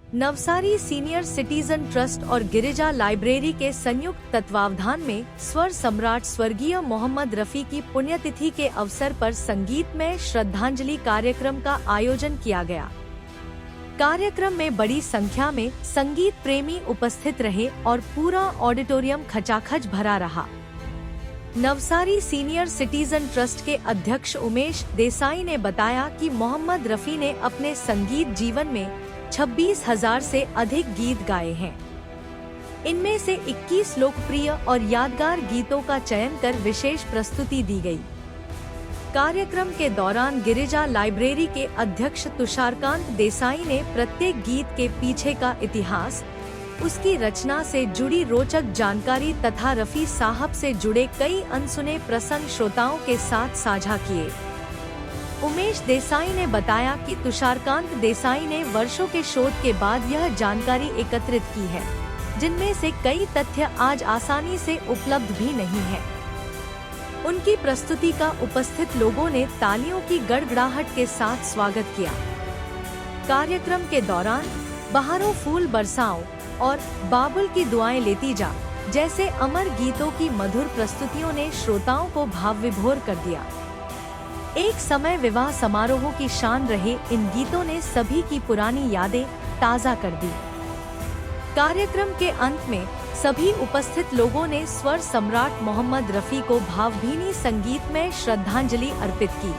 Navsari senior citizen trust और Girija library के संयुक्त तत्वावधान में स्वर सम्राट स्वर्गीय मोहम्मद रफी की पुण्यतिथि के अवसर पर संगीतमय श्रद्धांजलि कार्यक्रम का आयोजन किया गया। कार्यक्रम में बड़ी संख्या में संगीत प्रेमी उपस्थित रहे और पूरा ऑडिटोरियम खचाखच भरा रहा। नवसारी सीनियर सिटीजन ट्रस्ट के अध्यक्ष उमेश देसाई ने बताया कि मोहम्मद रफी ने अपने संगीत जीवन में 26,000 से अधिक गीत गाए हैं। इनमें से 21 लोकप्रिय और यादगार गीतों का चयन कर विशेष प्रस्तुति दी गई। कार्यक्रम के दौरान गिरिजा लाइब्रेरी के अध्यक्ष तुषारकांत देसाई ने प्रत्येक गीत के पीछे का इतिहास, उसकी रचना से जुड़ी रोचक जानकारी तथा रफी साहब से जुड़े कई अनसुने प्रसंग श्रोताओं के साथ साझा किए। उमेश देसाई ने बताया कि तुषारकांत देसाई ने वर्षों के शोध के बाद यह जानकारी एकत्रित की है, जिनमें से कई तथ्य आज आसानी से उपलब्ध भी नहीं है। उनकी प्रस्तुति का उपस्थित लोगों ने तालियों की गड़गड़ाहट के साथ स्वागत किया। कार्यक्रम के दौरान बहारों फूल बरसाओ और बाबुल की दुआएं लेती जा जैसे अमर गीतों की मधुर प्रस्तुतियों ने श्रोताओं को भाव विभोर कर दिया। एक समय विवाह समारोहों की शान रहे इन गीतों ने सभी की पुरानी यादें ताज़ा कर दी। कार्यक्रम के अंत में सभी उपस्थित लोगों ने स्वर सम्राट मोहम्मद रफी को भावभीनी संगीत में श्रद्धांजलि अर्पित की।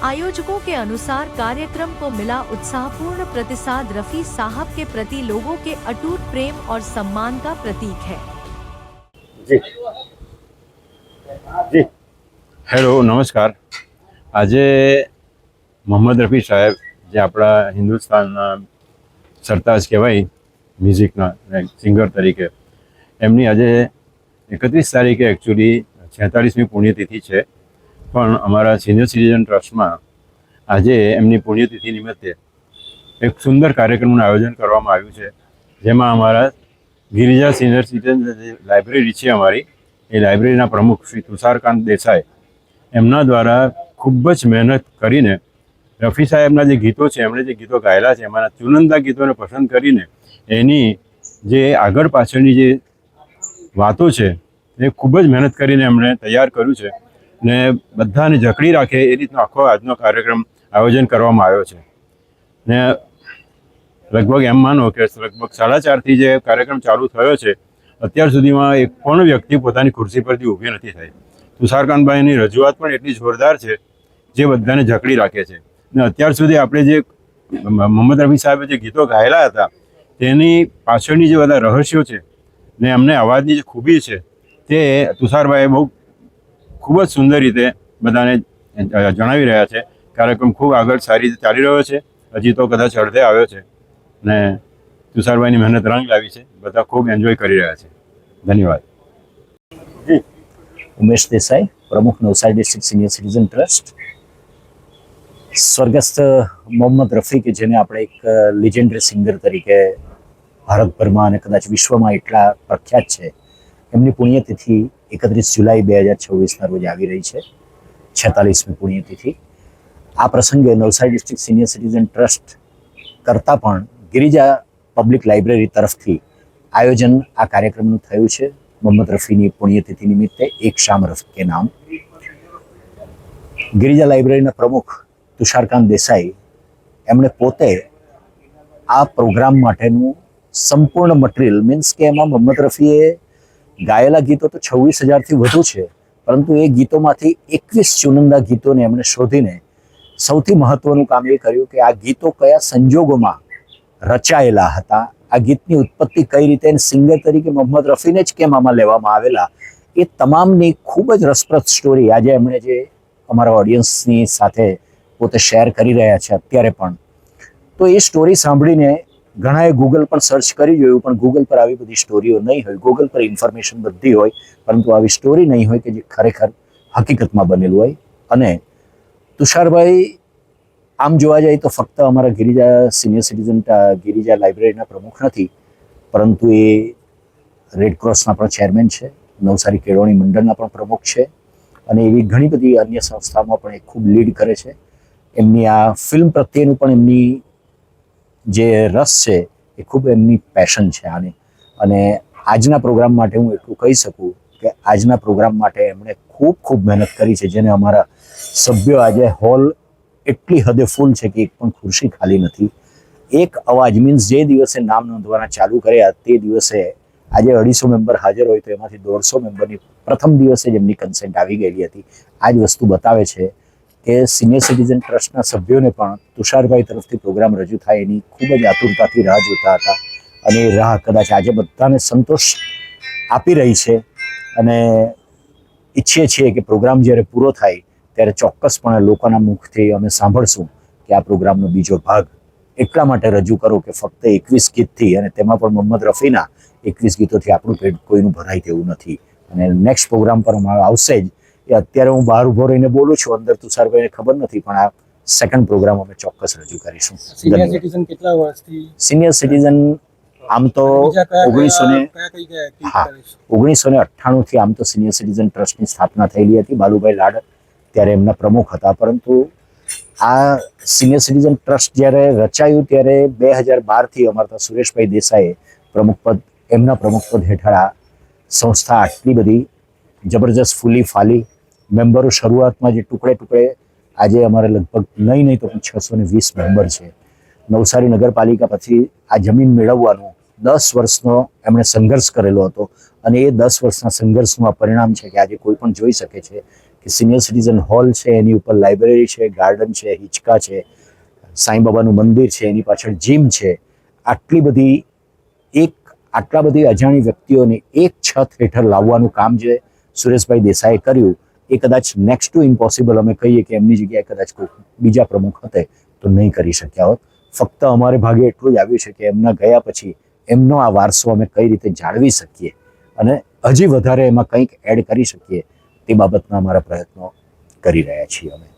आयोजकों के अनुसार कार्यक्रम को मिला उत्साहपूर्ण प्रतिसाद रफी साहब के प्रति लोगों के अटूट प्रेम और सम्मान का प्रतीक है। जी जी हेलो नमस्कार। આજે મોહમ્મદ રફી સાહેબ જે આપણા હિન્દુસ્તાનના સરતાજ કહેવાય મ્યુઝિકના સિંગર તરીકે, એમની આજે 31 તારીખે એકચ્યુઅલી 46મી પુણ્યતિથિ છે, પણ અમારા સિનિયર સિટીઝન ટ્રસ્ટમાં આજે એમની પુણ્યતિથિ નિમિત્તે એક સુંદર કાર્યક્રમનું આયોજન કરવામાં આવ્યું છે, જેમાં અમારા ગિરિજા સિનિયર સિટીઝન લાઇબ્રેરી છે અમારી, એ લાઇબ્રેરીના પ્રમુખ શ્રી તુષારકાંત દેસાઈ એમના દ્વારા ખૂબ જ મહેનત કરીને રફી સાહેબના જે ગીતો છે, એમણે જે ગીતો ગાયેલા છે એમાંના ચુનંદા ગીતોને પસંદ કરીને એની જે આગળ પાછળની જે વાતો છે એ ખૂબ જ મહેનત કરીને એમણે તૈયાર કર્યું છે ને બધાને જકડી રાખે એ રીતનો આખો આજનો કાર્યક્રમ આયોજન કરવામાં આવ્યો છે ને લગભગ એમ માનો કે લગભગ 4:30થી જે કાર્યક્રમ ચાલુ થયો છે, અત્યાર સુધીમાં એક પણ વ્યક્તિ પોતાની ખુરશી પરથી ઊભી નથી થઈ। તુષારકાંતભાઈની રજૂઆત પણ એટલી જોરદાર છે જે બધાને જકડી રાખે છે ને અત્યાર સુધી આપણે જે મોહમ્મદ રફી સાહેબે જે ગીતો ગાયેલા હતા તેની પાછળની જે બધા રહસ્યો છે ને એમને અવાજની જે ખૂબી છે તે તુષારભાઈએ બહુ ખૂબ જ સુંદર રીતે બધાને જણાવી રહ્યા છે। કાર્યક્રમ ખૂબ આગળ સારી રીતે ચાલી રહ્યો છે, હજી તો કદાચ અડધે આવ્યો છે ને તુષારભાઈની મહેનત રંગ લાવી છે, બધા ખૂબ એન્જોય કરી રહ્યા છે। ધન્યવાદ। उमेश देसाई, प्रमुख Navsari district senior citizen trust. स्वर्गस्थ मोहम्मद रफी के जेने આપણે એક લેજેન્ડરી સિંગર તરીકે ભારતભરમાં અને કદાચ વિશ્વમાં એટલા પ્રખ્યાત છે, એમની પુણ્યતિથિ 31 જુલાઈ 2026ના રોજ આવી રહી છે, 46મી પુણ્યતિથિ। આ પ્રસંગે Navsari district senior citizen trust કરતા પણ ગિરિજા પબ્લિક લાઇબ્રેરી તરફથી આયોજન આ કાર્યક્રમનું થયું છે। मोहम्मद रफी पुण्यतिथि निमित्ते एक शाम रफी के नाम। गिरिजा लाइब्रेरी प्रमुख तुषारकांत देसाई एमणे पोते आ प्रोग्राम माटेनु संपूर्ण मटीरियल मीन्स के एमां मोहम्मद रफीए गायेला गीतो तो 26,000 थी वधु छे, परंतु ए गीतोमांथी 21 चुनंदा गीतोने एमणे शोधीने सौथी महत्वनुं काम ए कर्युं के आ गीतो कया संजोगोमां रचायेला हता, आ गीतनी उत्पत्ति कई रीते सिंगर तरीके मोहम्मद रफीने ज केम आमां लेवामां आवेला, ए तमामनी खूब ज रसप्रद स्टोरी आज एमणे जे अमारा ऑडियन्सनी साथे पोते शेर करी रह्या छे अत्यारे पण। तो ए स्टोरी सांभळीने घणाए गूगल पर सर्च करी जोयुं, पण गूगल पर आवी बधी स्टोरीओ नहीं होय। गूगल पर इन्फॉर्मेशन बधी होय, परंतु आवी स्टोरी नहीं होय के जे खरेखर हकीकतमां बनेલું होय। अने तुषारभाई आम जोवा जाए तो फक्त अमरा Girija senior citizen Girija library प्रमुख नहीं, परंतु ये रेडक्रॉसना पण चेरमेन है, नवसारी केळवणी मंडळना पण प्रमुख है અને એવી ઘણી બધી અન્ય સંસ્થાઓમાં પણ એ ખૂબ લીડ કરે છે। એમની આ ફિલ્મ પ્રત્યેનું પણ એમની જે રસ છે એ ખૂબ એમની પેશન છે આની. અને આજના પ્રોગ્રામ માટે હું એટલું કહી શકું કે આજના પ્રોગ્રામ માટે એમણે ખૂબ મહેનત કરી છે, જેને અમારા સભ્યો આજે હોલ એટલી હદે ફૂલ છે કે એક પણ ખુરશી ખાલી નથી. એક અવાજ મીન્સ જે દિવસે નામ નોંધવાના ચાલુ કર્યા તે દિવસે આજે 250 મેમ્બર હાજર હોય તો એમાંથી 150 મેમ્બરની પ્રથમ દિવસે જ એમની કન્સેન્ટ આવી ગયેલી હતી. આ જ વસ્તુ બતાવે છે કે સિનિયર સિટીઝન ટ્રસ્ટના સભ્યોને પણ તુષારભાઈ તરફથી પ્રોગ્રામ રજૂ થાય એની ખૂબ જ આતુરતાથી રાહ જોતા હતા. અને એ રાહ કદાચ આજે બધાને સંતોષ આપી રહી છે. અને ઈચ્છીએ છીએ કે પ્રોગ્રામ જ્યારે પૂરો થાય ત્યારે ચોક્કસપણે લોકોના મુખથી અમે સાંભળશું કે આ પ્રોગ્રામનો બીજો ભાગ એટલા માટે રજૂ કરો કે ફક્ત 21 ગીતથી, અને તેમાં પણ મોહમ્મદ રફીના 21 ગીતોથી આપણું પેટ કોઈનું ભરાય તેવું નથી. અને નેક્સ્ટ પ્રોગ્રામ પર આવશે જ. એ અત્યારે હું બહાર ઊભો રહીને બોલું છું, અંદર તુષારભાઈને ખબર નથી, પણ આ સેકન્ડ પ્રોગ્રામ અમે ચોક્કસ રજૂ કરીશું. સિનિયર સિટીઝન કેટલા વર્ષથી? સિનિયર સિટીઝન આમ તો 1998થી આમ તો સિનિયર સિટીઝન ટ્રસ્ટની સ્થાપના થયેલી હતી. બાલુભાઈ લાડ ત્યારે એમના પ્રમુખ હતા, પરંતુ આ સિનિયર સિટીઝન ટ્રસ્ટ જ્યારે રચાયું ત્યારે 2012થી અમારા સુરેશભાઈ દેસાઈએ એમના પ્રમુખપદ હેઠળ આ સંસ્થા આટલી બધી જબરજસ્ત ફૂલી ફાલી. મેમ્બરો શરૂઆતમાં જે ટુકડે આજે અમારે લગભગ નહીં તો 620 મેમ્બર છે. નવસારી નગરપાલિકા પછી આ જમીન મેળવવાનો 10 વર્ષનો એમણે સંઘર્ષ કરેલો હતો, અને એ 10 વર્ષના સંઘર્ષનું આ પરિણામ છે કે આજે કોઈ પણ જોઈ શકે છે કે સિનિયર સિટીઝન હોલ છે, એની ઉપર લાઇબ્રેરી છે, ગાર્ડન છે, હિંચકા છે, સાંઈબાબાનું મંદિર છે, એની પાછળ જીમ છે. આટલા બધી અજાણી વ્યક્તિઓને એક છત હેઠળ લાવવાનું કામ જે સુરેશભાઈ દેસાઈએ કર્યું એ કદાચ નેક્સ્ટ ટુ ઇમ્પોસિબલ અમે કહીએ કે એમની જગ્યાએ કદાચ કોઈ બીજા પ્રમુખ હતે તો નહીં કરી શક્યા હોત. ફક્ત અમારે ભાગે એટલું જ આવ્યું છે કે એમના ગયા પછી એમનો આ વારસો અમે કઈ રીતે જાળવી શકીએ અને હજી વધારે એમાં કંઈક એડ કરી શકીએ તે બાબતના અમારા પ્રયત્નો કરી રહ્યા છીએ અમે.